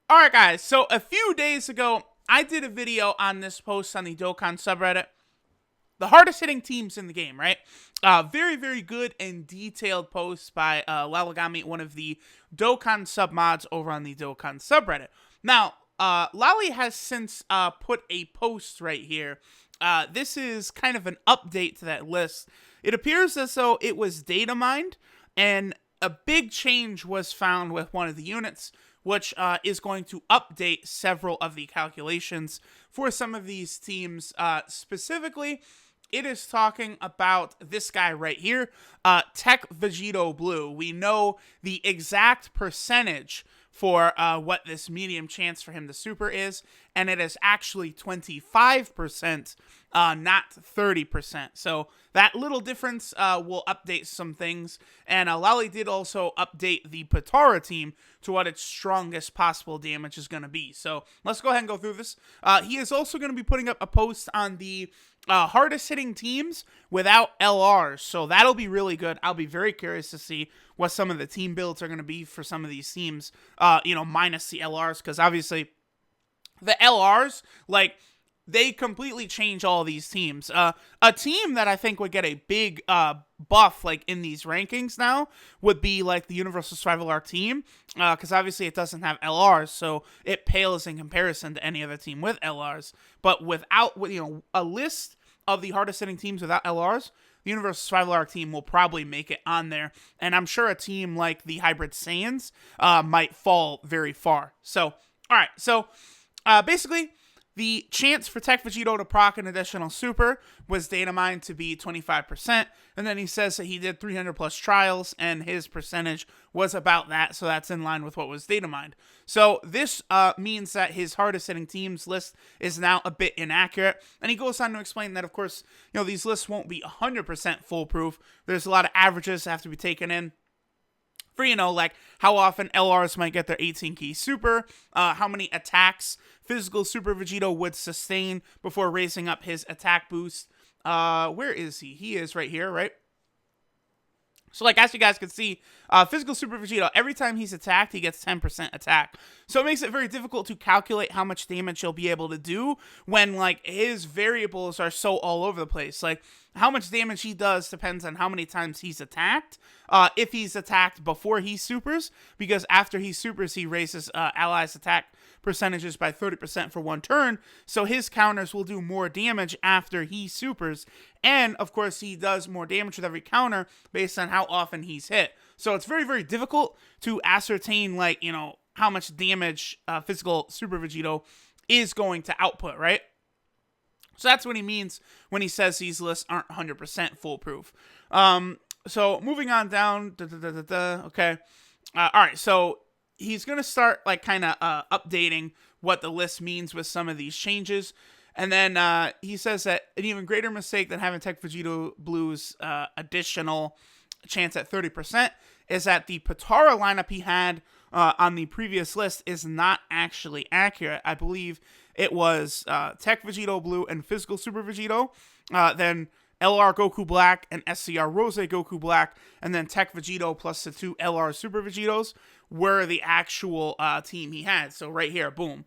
Alright guys, so a few days ago, I did a video on this post on the Dokkan subreddit. The hardest hitting teams in the game, right? Very, very good and detailed post by Lalagami, one of the Dokkan submods over on the Dokkan subreddit. Now, Lally has since put a post right here. This is kind of an update to that list. It appears as though it was data mined, and a big change was found with one of the units, which is going to update several of the calculations for some of these teams. Specifically, it is talking about this guy right here, Tech Vegito Blue. We know the exact percentage for what this medium chance for him to super is, and it is actually 25%, not 30%. So that little difference will update some things, and Lally did also update the POTARA team to what its strongest possible damage is going to be. So let's go ahead and go through this. He is also going to be putting up a post on the hardest hitting teams without LRs, so that'll be really good. I'll be very curious to see what some of the team builds are going to be for some of these teams, minus the LRs, because obviously the LRs, like, they completely change all these teams. A team that I think would get a big buff, like, in these rankings now would be, like, the Universal Survival Arc team, because obviously it doesn't have LRs, so it pales in comparison to any other team with LRs. But without, a list of the hardest hitting teams without LRs, the Universal Survival Arc team will probably make it on there, and I'm sure a team like the Hybrid Saiyans might fall very far. So, alright, so basically, the chance for Tech Vegito to proc an additional super was data mined to be 25%, and then he says that he did 300 plus trials, and his percentage was about that, so that's in line with what was data mined. So this means that his hardest hitting teams list is now a bit inaccurate, and he goes on to explain that, of course, these lists won't be 100% foolproof. There's a lot of averages that have to be taken in for, like how often LRs might get their 18 key super, how many attacks physical Super Vegito would sustain before raising up his attack boost. Where is he? He is right here, right? So, like, as you guys can see, physical Super Vegito, every time he's attacked, he gets 10% attack. So it makes it very difficult to calculate how much damage he'll be able to do when, like, his variables are so all over the place. Like, how much damage he does depends on how many times he's attacked. If he's attacked before he supers, because after he supers, he raises allies' attack percentages by 30% for one turn, so his counters will do more damage after he supers, and of course he does more damage with every counter based on how often he's hit. So it's very, very difficult to ascertain, like, how much damage physical Super Vegito is going to output, right? So that's what he means when he says these lists aren't 100% foolproof. So moving on down, okay. Alright, so he's going to start, like, kind of updating what the list means with some of these changes. And then he says that an even greater mistake than having Tech Vegito Blue's additional chance at 30% is that the POTARA lineup he had on the previous list is not actually accurate. I believe it was Tech Vegito Blue and Physical Super Vegito, then LR Goku Black and SCR Rose Goku Black, and then Tech Vegito plus the two LR Super Vegitos were the actual team he had. So right here, boom.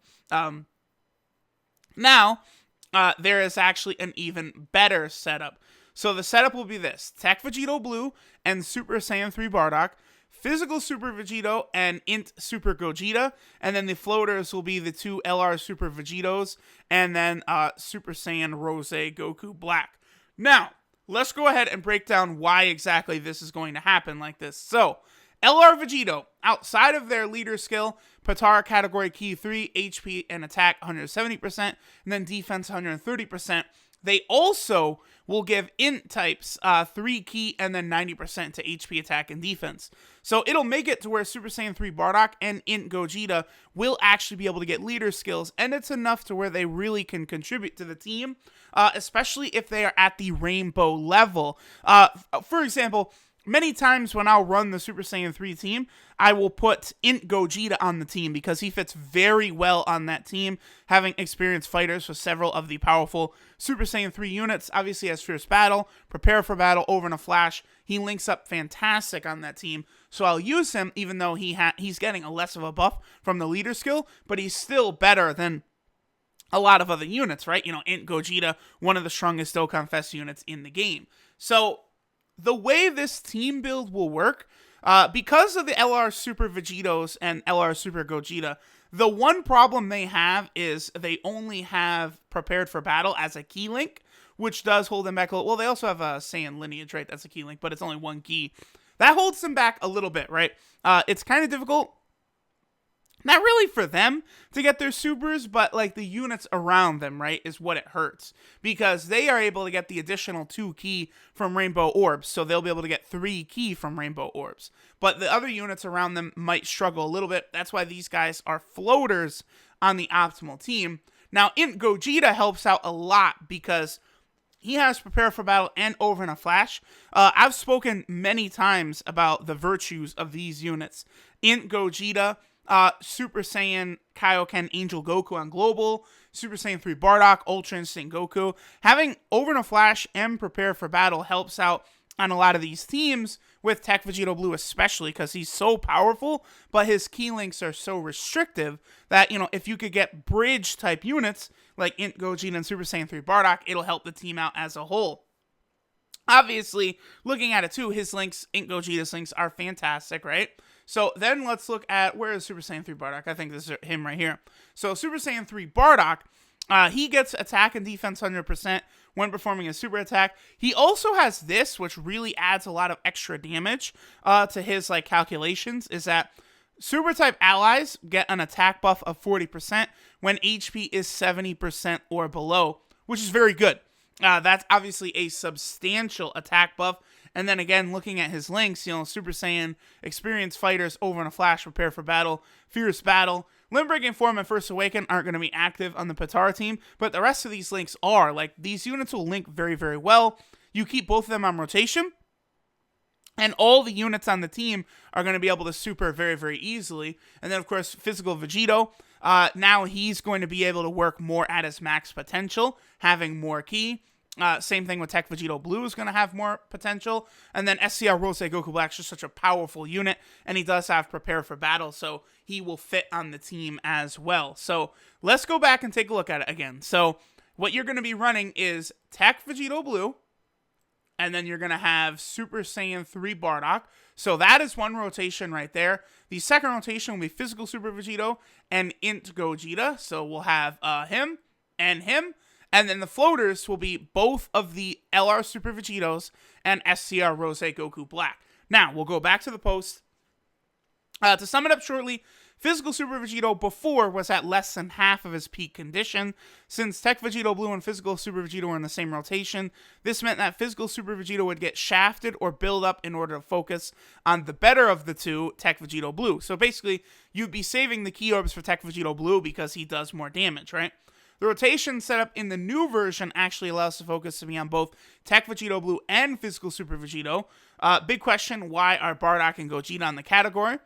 Now, there is actually an even better setup. So the setup will be this: Tech Vegito Blue and Super Saiyan 3 Bardock, Physical Super Vegito and Int Super Gogeta, and then the floaters will be the two LR Super Vegitos, and then Super Saiyan Rose Goku Black. Now, let's go ahead and break down why exactly this is going to happen like this. So, LR Vegito, outside of their leader skill, POTARA category key 3, HP and attack 170%, and then defense 130%. They also will give int types 3 key and then 90% to HP attack and defense. So it'll make it to where Super Saiyan 3 Bardock and int Gogeta will actually be able to get leader skills, and it's enough to where they really can contribute to the team, especially if they are at the rainbow level. For example, many times when I'll run the Super Saiyan 3 team, I will put Int Gogeta on the team because he fits very well on that team, having experienced fighters with several of the powerful Super Saiyan 3 units. Obviously, has Fierce Battle, Prepare for Battle, Over in a Flash. He links up fantastic on that team. So I'll use him even though he's getting a less of a buff from the leader skill, but he's still better than a lot of other units, right? Int Gogeta, one of the strongest Dokkan Fest units in the game. So the way this team build will work, because of the LR Super Vegetos and LR Super Gogeta, the one problem they have is they only have Prepared for Battle as a key link, which does hold them back a little. Well, they also have a Saiyan lineage, right? That's a key link, but it's only one key. That holds them back a little bit, right? It's kind of difficult. Not really for them to get their supers, but like the units around them, right, is what it hurts. Because they are able to get the additional 2 key from Rainbow Orbs, so they'll be able to get 3 key from Rainbow Orbs. But the other units around them might struggle a little bit. That's why these guys are floaters on the optimal team. Now, Int Gogeta helps out a lot because he has Prepare for Battle and Over in a Flash. I've spoken many times about the virtues of these units. Int Gogeta, Super Saiyan Kaioken Angel Goku on Global, Super Saiyan 3 Bardock, Ultra Instinct Goku. Having Over in a Flash and Prepare for Battle helps out on a lot of these teams, with Tech Vegito Blue especially, because he's so powerful, but his key links are so restrictive that, if you could get bridge type units like Int Gogeta and Super Saiyan 3 Bardock, it'll help the team out as a whole. Obviously, looking at it too, his links, Int Gogeta's links, are fantastic, right? So then let's look at, where is Super Saiyan 3 Bardock? I think this is him right here. So Super Saiyan 3 Bardock, he gets attack and defense 100% when performing a super attack. He also has this, which really adds a lot of extra damage to his calculations, is that super type allies get an attack buff of 40% when HP is 70% or below, which is very good. That's obviously a substantial attack buff. And then again, looking at his links, Super Saiyan, Experienced Fighters, Over in a Flash, Prepare for Battle, Fierce Battle, Limb Breaking Form, and First Awaken aren't going to be active on the POTARA team, but the rest of these links are. These units will link very, very well. You keep both of them on rotation, and all the units on the team are going to be able to super very, very easily. And then, of course, Physical Vegito. Now he's going to be able to work more at his max potential, having more ki. Same thing with Tech Vegito Blue is going to have more potential. And then SCR Rose Goku Black is just such a powerful unit, and he does have Prepare for Battle, so he will fit on the team as well. So let's go back and take a look at it again. So what you're going to be running is Tech Vegito Blue, and then you're going to have Super Saiyan 3 Bardock. So that is one rotation right there. The second rotation will be Physical Super Vegito and Int Gogeta. So we'll have him and him. And then the floaters will be both of the LR Super Vegetos and SCR Rose Goku Black. Now, we'll go back to the post. To sum it up shortly, Physical Super Vegito before was at less than half of his peak condition. Since Tech Vegito Blue and Physical Super Vegito were in the same rotation, this meant that Physical Super Vegito would get shafted or build up in order to focus on the better of the two, Tech Vegito Blue. So basically, you'd be saving the key orbs for Tech Vegito Blue because he does more damage, right? The rotation setup in the new version actually allows the focus to be on both Tech Vegito Blue and Physical Super Vegito. Big question, why are Bardock and Gogeta on the category?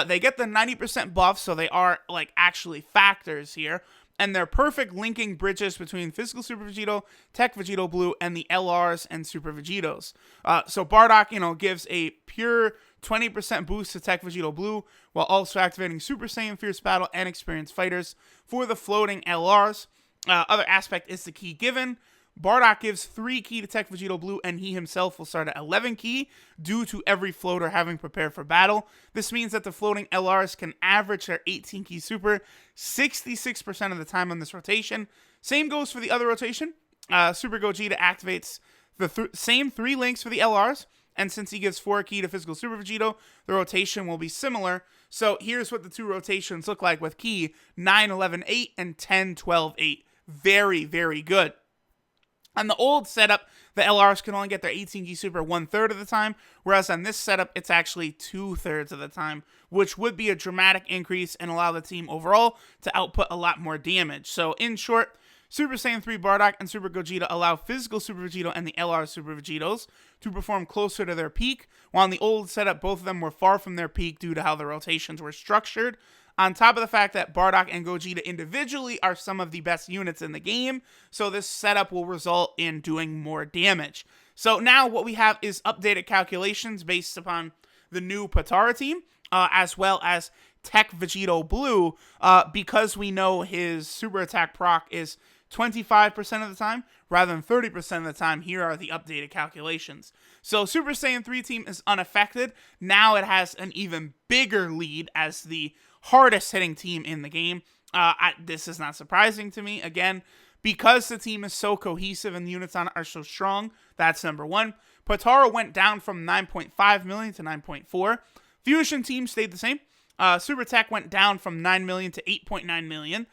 They get the 90% buff, so they are actually factors here. And they're perfect linking bridges between Physical Super Vegito, Tech Vegito Blue, and the LRs and Super Vegetos. So Bardock, gives a pure 20% boost to Tech Vegito Blue, while also activating Super Saiyan, Fierce Battle, and Experienced Fighters for the floating LRs. Other aspect is the key given. Bardock gives 3 key to Tech Vegito Blue, and he himself will start at 11 key due to every floater having Prepared for Battle. This means that the floating LRs can average their 18 key super 66% of the time on this rotation. Same goes for the other rotation. Super Gogeta activates the same 3 links for the LRs, and since he gives 4 key to Physical Super Vegito, the rotation will be similar. So here's what the 2 rotations look like with key 9, 11, 8, and 10, 12, 8. Very, very good. On the old setup, the LRs can only get their 18 key super 1/3 of the time, whereas on this setup, it's actually 2/3 of the time, which would be a dramatic increase and allow the team overall to output a lot more damage. So in short, Super Saiyan 3 Bardock and Super Gogeta allow Physical Super Vegito and the LR Super Vegetos to perform closer to their peak, while in the old setup, both of them were far from their peak due to how the rotations were structured. On top of the fact that Bardock and Gogeta individually are some of the best units in the game, so this setup will result in doing more damage. So now what we have is updated calculations based upon the new POTARA team, as well as Tech Vegito Blue, because we know his super attack proc is 25% of the time rather than 30% of the time. Here are the updated calculations. So Super Saiyan 3 team is unaffected. Now it has an even bigger lead as the hardest hitting team in the game. This is not surprising to me. Again, because the team is so cohesive and the units on it are so strong, that's number one. POTARA went down from 9.5 million to 9.4. Fusion team stayed the same. Super Tech went down from 9 million to 8.9 million.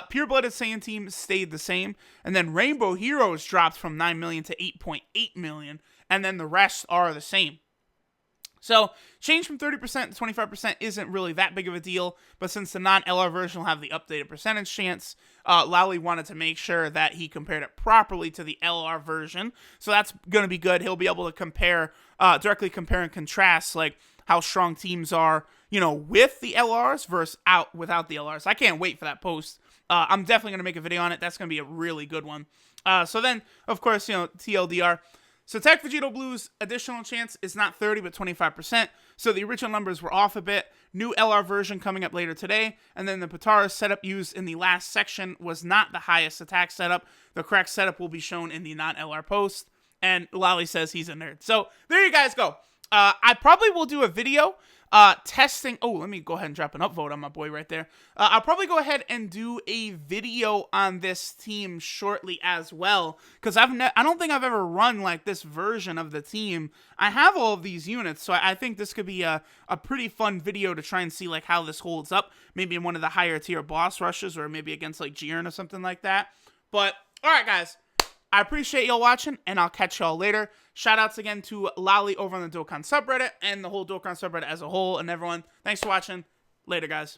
Pure-Blooded Saiyan team stayed the same. And then Rainbow Heroes dropped from 9 million to 8.8 million. And then the rest are the same. So, change from 30% to 25% isn't really that big of a deal, but since the non-LR version will have the updated percentage chance, Lally wanted to make sure that he compared it properly to the LR version, so that's going to be good. He'll be able to compare, directly compare and contrast, like, how strong teams are, you know, with the LRs versus without the LRs. I can't wait for that post. I'm definitely going to make a video on it. That's going to be a really good one. So then, of course, you know, TLDR. So Tech Vegito Blue's additional chance is not 30, but 25%. So the original numbers were off a bit. New LR version coming up later today. And then the POTARA setup used in the last section was not the highest attack setup. The correct setup will be shown in the non-LR post. And Lally says he's a nerd. So there you guys go. I probably will do a video testing. Oh, let me go ahead and drop an upvote on my boy right there. I'll probably go ahead and do a video on this team shortly as well, because I don't think I've ever run like this version of the team. I have all of these units, so I think this could be a pretty fun video to try and see like how this holds up, maybe in one of the higher tier boss rushes, or maybe against like Jiren or something like that. But all right, guys. I appreciate y'all watching, and I'll catch y'all later. Shoutouts again to Lally over on the Dokkan subreddit, and the whole Dokkan subreddit as a whole, and everyone. Thanks for watching. Later, guys.